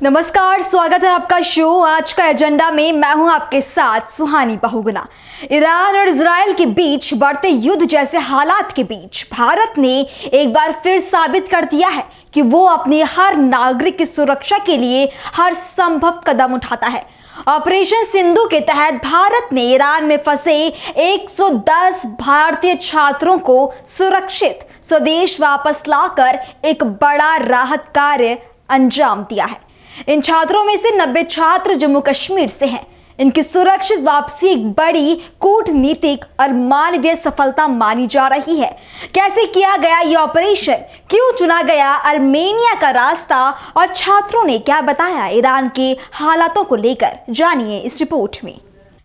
नमस्कार, स्वागत है आपका शो आज का एजेंडा में। मैं हूं आपके साथ सुहानी बहुगुना। ईरान और इजराइल के बीच बढ़ते युद्ध जैसे हालात के बीच भारत ने एक बार फिर साबित कर दिया है कि वो अपने हर नागरिक की सुरक्षा के लिए हर संभव कदम उठाता है। ऑपरेशन सिंधु के तहत भारत ने ईरान में फंसे 110 भारतीय छात्रों को सुरक्षित स्वदेश वापस लाकर एक बड़ा राहत कार्य अंजाम दिया है। इन छात्रों में से 90 छात्र जम्मू कश्मीर से हैं। इनकी सुरक्षित वापसी एक बड़ी कूटनीतिक और मानवीय सफलता मानी जा रही है। कैसे किया गया ये ऑपरेशन, क्यों चुना गया आर्मेनिया का रास्ता और छात्रों ने क्या बताया ईरान के हालातों को लेकर, जानिए इस रिपोर्ट में।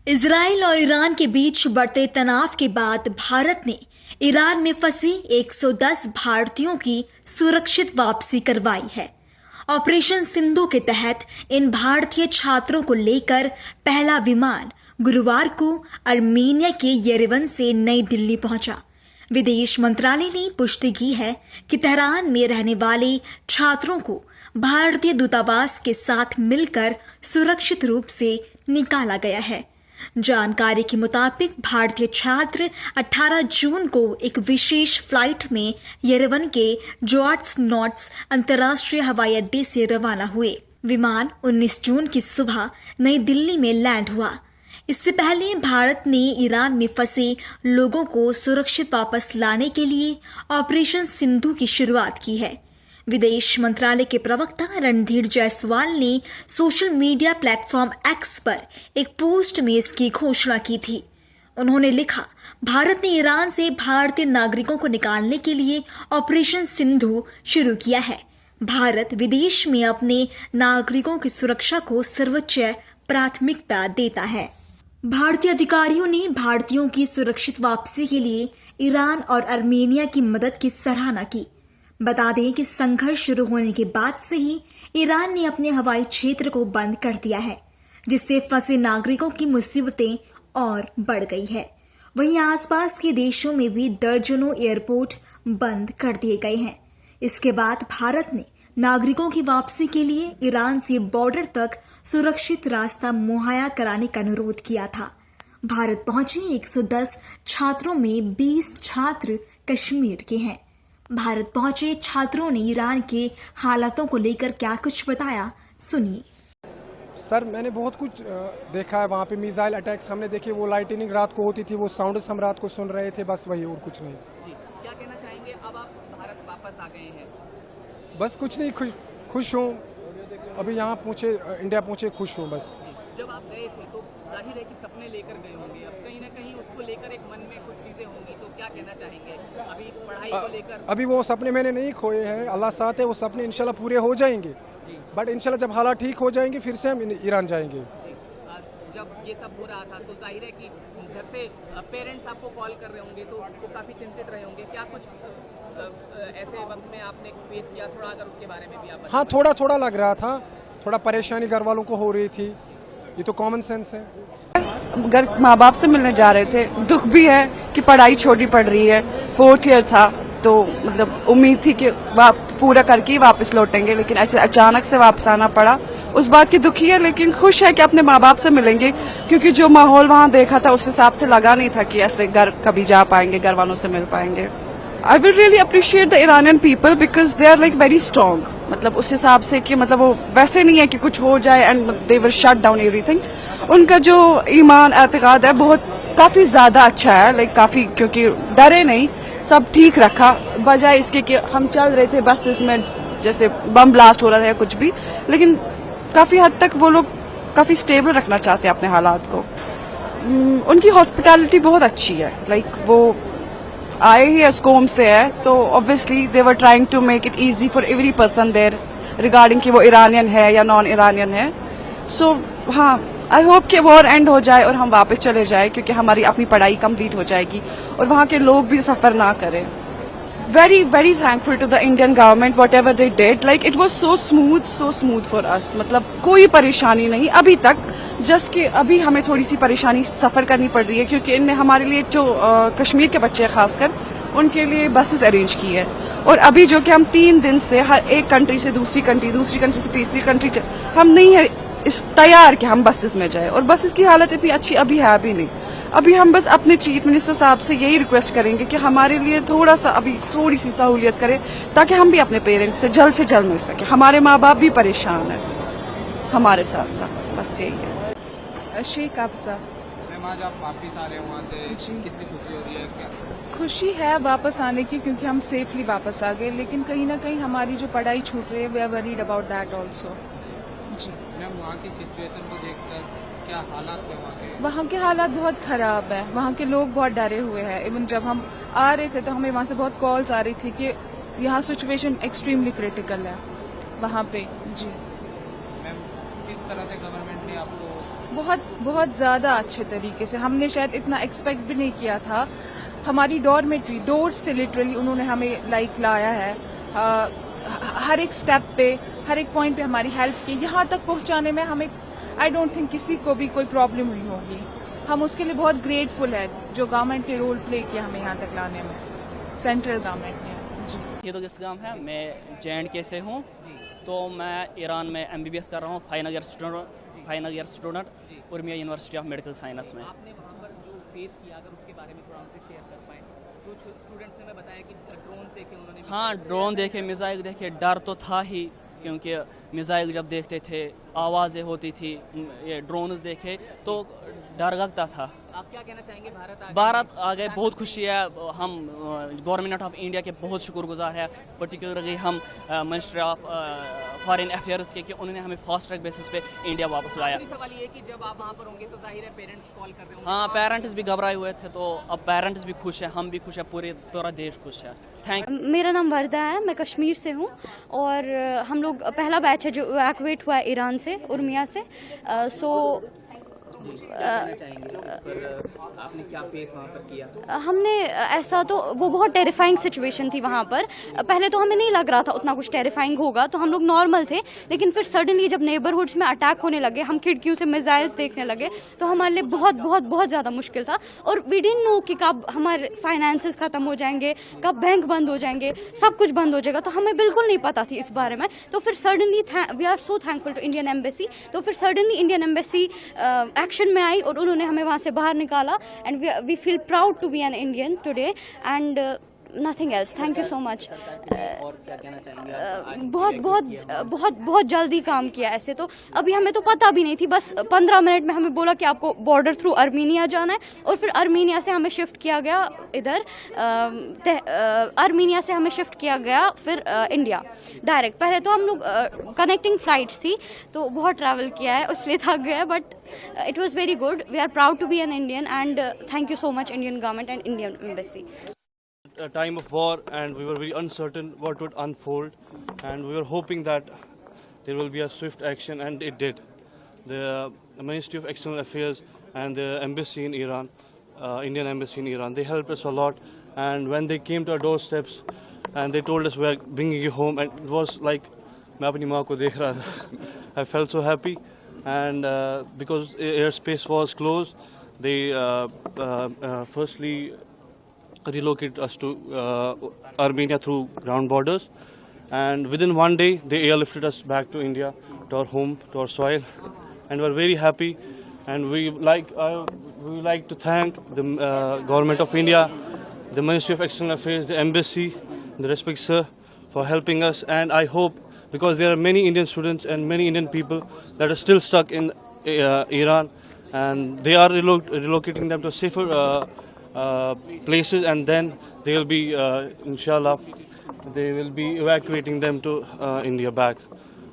इजराइल और ईरान के बीच बढ़ते तनाव के बाद भारत ने ईरान में फंसी 110 भारतीयों की सुरक्षित वापसी करवाई है। ऑपरेशन सिंधु के तहत इन भारतीय छात्रों को लेकर पहला विमान गुरुवार को आर्मेनिया के येरेवन से नई दिल्ली पहुंचा। विदेश मंत्रालय ने पुष्टि की है कि तेहरान में रहने वाले छात्रों को भारतीय दूतावास के साथ मिलकर सुरक्षित रूप से निकाला गया है। जानकारी के मुताबिक भारतीय छात्र 18 जून को एक विशेष फ्लाइट में येरेवन के जोआर्ट्स नॉट्स अंतर्राष्ट्रीय हवाई अड्डे से रवाना हुए। विमान 19 जून की सुबह नई दिल्ली में लैंड हुआ। इससे पहले भारत ने ईरान में फंसे लोगों को सुरक्षित वापस लाने के लिए ऑपरेशन सिंधु की शुरुआत की है। विदेश मंत्रालय के प्रवक्ता रणधीर जायसवाल ने सोशल मीडिया प्लेटफॉर्म एक्स पर एक पोस्ट में इसकी घोषणा की थी। उन्होंने लिखा, भारत ने ईरान से भारतीय नागरिकों को निकालने के लिए ऑपरेशन सिंधु शुरू किया है। भारत विदेश में अपने नागरिकों की सुरक्षा को सर्वोच्च प्राथमिकता देता है। भारतीय अधिकारियों ने भारतीयों की सुरक्षित वापसी के लिए ईरान और आर्मेनिया की मदद की सराहना की। बता दें कि संघर्ष शुरू होने के बाद से ही ईरान ने अपने हवाई क्षेत्र को बंद कर दिया है, जिससे फंसे नागरिकों की मुसीबतें और बढ़ गई है। वहीं आसपास के देशों में भी दर्जनों एयरपोर्ट बंद कर दिए गए हैं। इसके बाद भारत ने नागरिकों की वापसी के लिए ईरान से बॉर्डर तक सुरक्षित रास्ता मुहैया कराने का अनुरोध किया था। भारत पहुंचे 110 छात्रों में 20 छात्र कश्मीर के हैं। भारत पहुंचे छात्रों ने ईरान के हालातों को लेकर क्या कुछ बताया, सुनिए। सर, मैंने बहुत कुछ देखा है वहाँ पे। मिसाइल अटैक्स हमने देखे, वो लाइटनिंग रात को होती थी, वो साउंड्स हम रात को सुन रहे थे, बस वही और कुछ नहीं। जी, क्या कहना चाहेंगे? अब आप भारत वापस आ गए हैं। बस कुछ नहीं, खुश हूँ। अभी यहाँ पहुँचे, इंडिया पहुँचे, खुश हूँ बस। जब आप गए थे तो जाहिर है कि सपने लेकर गए होंगे, अब कहीं ना कहीं उसको लेकर एक मन में कुछ चीजें होंगी, तो क्या कहना चाहेंगे अभी पढ़ाई को लेकर? अभी वो सपने मैंने नहीं खोए हैं, अल्लाह साथ है, वो सपने इंशाल्लाह पूरे हो जाएंगे। बट इंशाल्लाह जब हालात ठीक हो जाएंगे फिर से हम ईरान जाएंगे। जब ये सब हो रहा था तो जाहिर है कि घर से पेरेंट्स आपको कॉल कर रहे होंगे, तो वो काफी चिंतित रहे होंगे। क्या कुछ ऐसे वक्त में आपने फेस किया, थोड़ा अगर उसके बारे में भी आप? हाँ, थोड़ा लग रहा था, थोड़ा परेशानी घर वालों को हो रही थी, ये तो कॉमन सेंस है। घर माँ बाप से मिलने जा रहे थे, दुख भी है कि पढ़ाई छोटी पड़ रही है, 4th ईयर था, तो मतलब उम्मीद थी कि पूरा करके ही वापस लौटेंगे, लेकिन अचानक से वापस आना पड़ा। उस बात की दुखी है, लेकिन खुश है कि अपने माँ बाप से मिलेंगे, क्योंकि जो माहौल वहाँ देखा था उस हिसाब से लगा नहीं था कि ऐसे घर कभी जा पाएंगे, घर वालों से मिल पाएंगे। I will really appreciate the Iranian people because they are like very strong. मतलब उस हिसाब से कि मतलब वो वैसे नहीं है कि कुछ हो जाए and they will shut down everything. उनका जो ईमान एतकाद है बहुत काफी ज्यादा अच्छा है, लाइक काफी, क्योंकि डरे नहीं, सब ठीक रखा, बजाय इसके कि हम चल रहे थे बस इसमें जैसे बम ब्लास्ट हो रहा था या कुछ भी, लेकिन काफी हद तक वो लोग काफी स्टेबल रखना चाहते हैं अपने हालात को। उनकी हॉस्पिटैलिटी बहुत अच्छी है, लाइक वो आए ही एस्कोम से है, तो obviously they were trying to make it easy for every person there regarding कि वो ईरानियन है या नॉन ईरानियन है। सो हाँ, आई होप कि वॉर एंड हो जाए और हम वापस चले जाए, क्योंकि हमारी अपनी पढ़ाई कंप्लीट हो जाएगी और वहाँ के लोग भी सफर ना करें। very thankful to the Indian government whatever they did. Like it was so smooth for us. मतलब कोई परेशानी नहीं अभी तक. जस्ट कि अभी हमें थोड़ी सी परेशानी सफर करनी पड़ रही है क्योंकि इनने हमारे लिए जो कश्मीर के बच्चे हैं खासकर उनके लिए बसेस अरेंज की है. और अभी जो कि हम 3 दिन से हर एक कंट्री से दूसरी कंट्री से तीसरी कंट्री हम नहीं है इस तैयार कि हम बसेस में जाए. और बसेस की हालत इतनी अच्छी अभी है अभी नहीं. अभी हम बस अपने चीफ मिनिस्टर साहब से यही रिक्वेस्ट करेंगे कि हमारे लिए थोड़ा सा अभी थोड़ी सी सहूलियत करें ताकि हम भी अपने पेरेंट्स से जल्द मिल सके. हमारे माँ बाप भी परेशान है हमारे साथ साथ. बस यही है. शेख अफजा. मैम आज आप वापस आ रहे हो वहाँ से, कितनी खुशी हो रही है? क्या खुशी है वापस आने की क्योंकि हम सेफली वापस आ गए, लेकिन कहीं ना कहीं हमारी जो पढ़ाई छूट रही है we are worried about that also. जी मैम वहाँ की सिचुएशन को देखकर क्या हालात है वहाँ के? वहाँ के हालात बहुत खराब है. वहाँ के लोग बहुत डरे हुए हैं. इवन जब हम आ रहे थे तो हमें वहाँ से बहुत कॉल्स आ रही थी कि यहाँ सिचुएशन एक्सट्रीमली क्रिटिकल है वहाँ पे. जी मैम किस तरह से गवर्नमेंट ने आपको बहुत ज्यादा अच्छे तरीके से, हमने शायद इतना एक्सपेक्ट भी नहीं किया था. हमारी डॉर्मेट्री डोर से लिटरली उन्होंने हमें लाया है. हर एक स्टेप पे हर एक पॉइंट पे हमारी हेल्प की. यहाँ तक पहुँचाने में हमें आई डोंट थिंक किसी को भी कोई प्रॉब्लम हुई होगी. हम उसके लिए बहुत ग्रेटफुल है जो गवर्नमेंट ने रोल प्ले किया हमें यहाँ तक लाने में, सेंट्रल गवर्नमेंट ने. जी ये तो किस गाँव है. मैं JNK से हूँ. तो मैं ईरान में MBBS कर रहा हूँ, final year student Urmia university of medical science में. आपने वहाँ पर जो फेस किया, अगर उसके बारे में थोड़ा हमसे शेयर कर पाएं. कुछ स्टूडेंट्स ने मैं बताया कि ड्रोन देखे उन्होंने. हाँ, ड्रोन देखे, मिसाइल देखे. डर तो था ही क्योंकि मिसाइल जब देखते थे आवाज़ें होती थी. ये ड्रोन्स देखे तो डर लगता था. आप क्या कहना चाहेंगे? भारत आ गए, बहुत खुशी है. हम गवर्नमेंट ऑफ इंडिया के बहुत शुक्रगुजार है. पर्टिकुलरली हम मिनिस्ट्री ऑफ फॉरेन अफेयर्स के कि उन्होंने हमें फास्ट ट्रैक बेसिस पे इंडिया वापस लाया. सवाल ये है कि जब आप वहाँ पर होंगे तो जाहिर है पेरेंट्स कॉल कर रहे होंगे. हाँ, पेरेंट्स भी घबराए हुए थे. तो अब पेरेंट्स भी खुश है, हम भी खुश है, पूरा देश खुश है. थैंक. मेरा नाम वर्दा है, मैं कश्मीर से हूँ और हम लोग पहला बैच है जो इवैक्यूएट हुआ है ईरान से, उर्मिया से. आपने क्या फेस वहाँ पर किया? हमने ऐसा तो वो बहुत टेरिफाइंग सिचुएशन थी वहाँ पर. पहले तो हमें नहीं लग रहा था उतना कुछ टेरिफाइंग होगा, तो हम लोग नॉर्मल थे. लेकिन फिर सडनली जब नेबरहुड्स में अटैक होने लगे, हम खिड़कियों से मिसाइल्स देखने लगे, तो हमारे लिए बहुत ज़्यादा मुश्किल था. और वी डिडंट नो कि कब हमारे फाइनेंसेस ख़त्म हो जाएंगे, कब बैंक बंद हो जाएंगे, सब कुछ बंद हो जाएगा. तो हमें बिल्कुल नहीं पता थी इस बारे में. तो फिर suddenly we are so thankful to Indian embassy. तो फिर सडनली इंडियन एम्बेसी एक्शन में आई और उन्होंने हमें वहाँ से बाहर निकाला. And we feel proud to be an Indian today and nothing else. Thank you so much. और क्या कहना चाहेंगे? बहुत जल्दी काम किया. ऐसे तो अभी हमें तो पता भी नहीं थी. बस 15 मिनट में हमें बोला कि आपको बॉर्डर थ्रू अर्मीनिया जाना है और फिर अर्मीनिया से हमें शिफ्ट किया गया इधर. अर्मीनिया से हमें शिफ्ट किया गया फिर इंडिया डायरेक्ट. पहले तो हम लोग कनेक्टिंग फ्लाइट्स थी तो बहुत ट्रैवल किया है, इसलिए थक गया. But it was very good. We are proud to be an Indian and thank you so much Indian government and Indian embassy. A time of war and we were very uncertain what would unfold, and we were hoping that there will be a swift action, and it did. The Ministry of External Affairs and the embassy in Iran, Indian embassy in Iran, they helped us a lot. And when they came to our doorsteps and they told us we are bringing you home, and it was like मैं अपनी माँ को देख रहा था. I felt so happy, and because airspace was closed, they firstly relocated us to Armenia through ground borders, and within one day they airlifted us back to India, to our home, to our soil, and we're very happy. And we like to thank the government of India, the Ministry of External Affairs, the embassy, the respect sir, for helping us. And I hope, because there are many Indian students and many Indian people that are still stuck in Iran, and they are relocating them to safer places, and then they will be inshallah they will be evacuating them to India back.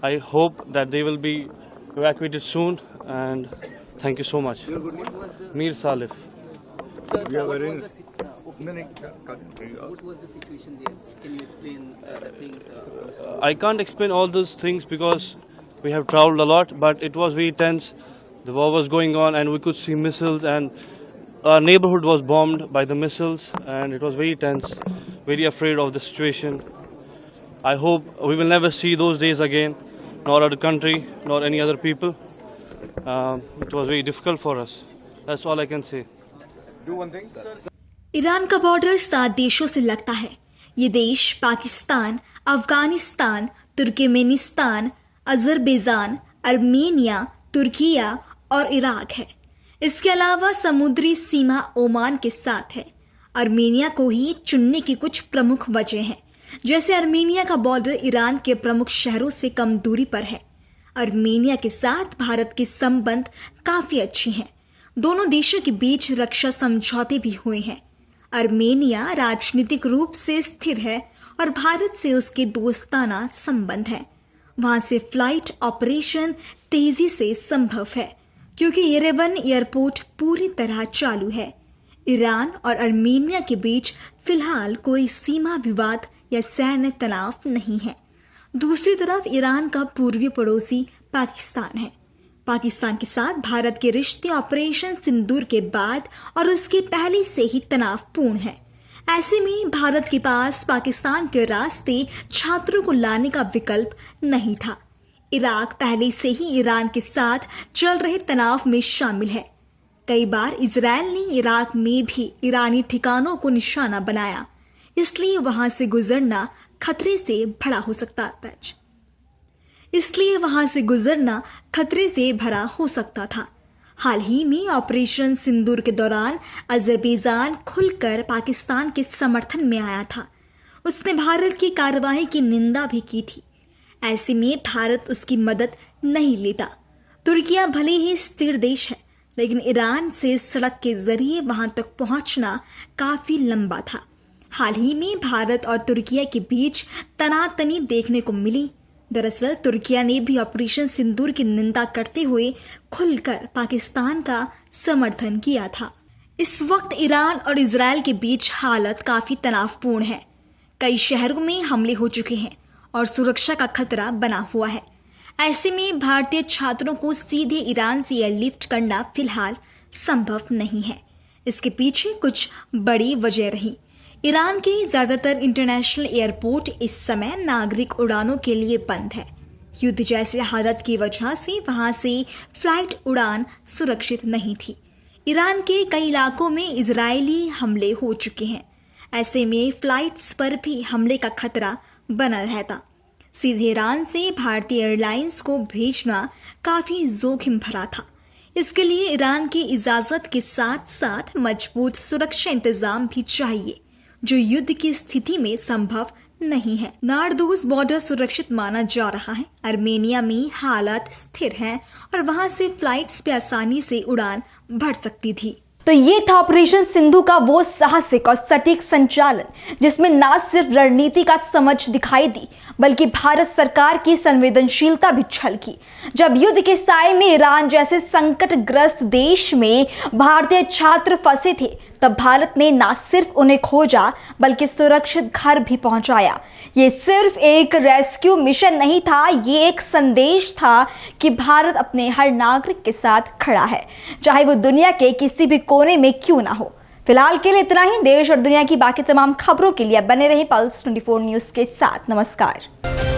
I hope that they will be evacuated soon, and thank you so much. Mir Salif. Sir, what was the situation there? Can you explain the things? I can't explain all those things because we have traveled a lot, but it was very tense. The war was going on and we could see missiles, and our neighborhood was bombed by the missiles, and it was very tense, very afraid of the situation. I hope we will never see those days again, nor our country, nor any other people. It was very difficult for us. That's all I can say. Iran का border 7 देशों से लगता है। ये देश Pakistan, Afghanistan, Turkmenistan, Azerbaijan, Armenia, Türkiye और Iraq है। इसके अलावा समुद्री सीमा ओमान के साथ है। अर्मेनिया को ही चुनने की कुछ प्रमुख वजह हैं, जैसे अर्मेनिया का बॉर्डर ईरान के प्रमुख शहरों से कम दूरी पर है। अर्मेनिया के साथ भारत के संबंध काफी अच्छे हैं। दोनों देशों के बीच रक्षा समझौते भी हुए हैं। अर्मेनिया राजनीतिक रूप से स्थिर है और भारत से उसके दोस्ताना संबंध है। वहां से फ्लाइट ऑपरेशन तेजी से संभव है क्योंकि येरेवन एयरपोर्ट पूरी तरह चालू है। ईरान और अर्मेनिया के बीच फिलहाल कोई सीमा विवाद या सैन्य तनाव नहीं है। दूसरी तरफ ईरान का पूर्वी पड़ोसी पाकिस्तान है। पाकिस्तान के साथ भारत के रिश्ते ऑपरेशन सिंदूर के बाद और उसके पहले से ही तनावपूर्ण है। ऐसे में भारत के पास पाकिस्तान के रास्ते छात्रों को लाने का विकल्प नहीं था। इराक पहले से ही ईरान के साथ चल रहे तनाव में शामिल है। कई बार इजरायल ने इराक में भी ईरानी ठिकानों को निशाना बनाया, इसलिए वहां से गुजरना खतरे से भरा हो सकता था। हाल ही में ऑपरेशन सिंदूर के दौरान अजरबैजान खुलकर पाकिस्तान के समर्थन में आया था। उसने भारत की कार्रवाई की निंदा भी की थी। ऐसे में भारत उसकी मदद नहीं लेता। तुर्किया भले ही स्थिर देश है, लेकिन ईरान से सड़क के जरिए वहां तक पहुंचना काफी लंबा था। हाल ही में भारत और तुर्किया के बीच तनातनी देखने को मिली। दरअसल तुर्किया ने भी ऑपरेशन सिंदूर की निंदा करते हुए खुलकर पाकिस्तान का समर्थन किया था। इस वक्त ईरान और इजरायल के बीच हालत काफी तनावपूर्ण है। कई शहरों में हमले हो चुके हैं और सुरक्षा का खतरा बना हुआ है। ऐसे में भारतीय छात्रों को सीधे ईरान से एयरलिफ्ट करना फिलहाल संभव नहीं है। इसके पीछे कुछ बड़ी वजह रही। ईरान के ज्यादातर इंटरनेशनल एयरपोर्ट इस समय नागरिक उड़ानों के लिए बंद है। युद्ध जैसे हालत की वजह से वहां से फ्लाइट उड़ान सुरक्षित नहीं थी। ईरान के कई इलाकों में इजरायली हमले हो चुके हैं। ऐसे में फ्लाइट्स पर भी हमले का खतरा बना रहता। सीधे ईरान से भारतीय एयरलाइंस को भेजना काफी जोखिम भरा था। इसके लिए ईरान की इजाजत के साथ साथ मजबूत सुरक्षा इंतजाम भी चाहिए, जो युद्ध की स्थिति में संभव नहीं है। नारदोस बॉर्डर सुरक्षित माना जा रहा है। अर्मेनिया में हालात स्थिर हैं और वहां से फ्लाइट्स पे आसानी से उड़ान भर सकती थी। तो ये था ऑपरेशन सिंधु का वो साहसिक और सटीक संचालन, जिसमें न सिर्फ रणनीति का समझ दिखाई दी, बल्कि भारत सरकार की संवेदनशीलता भी झलकी। जब युद्ध के साए में ईरान जैसे संकटग्रस्त देश में भारतीय छात्र फंसे थे, तब भारत ने न सिर्फ उन्हें खोजा, बल्कि सुरक्षित घर भी पहुंचाया। ये सिर्फ एक रेस्क्यू मिशन नहीं था, ये एक संदेश था कि भारत अपने हर नागरिक के साथ खड़ा है, चाहे वो दुनिया के किसी भी कोने में क्यों ना हो। फिलहाल के लिए इतना ही। देश और दुनिया की बाकी तमाम खबरों के लिए बने रहे पल्स 24 न्यूज़ के साथ। नमस्कार।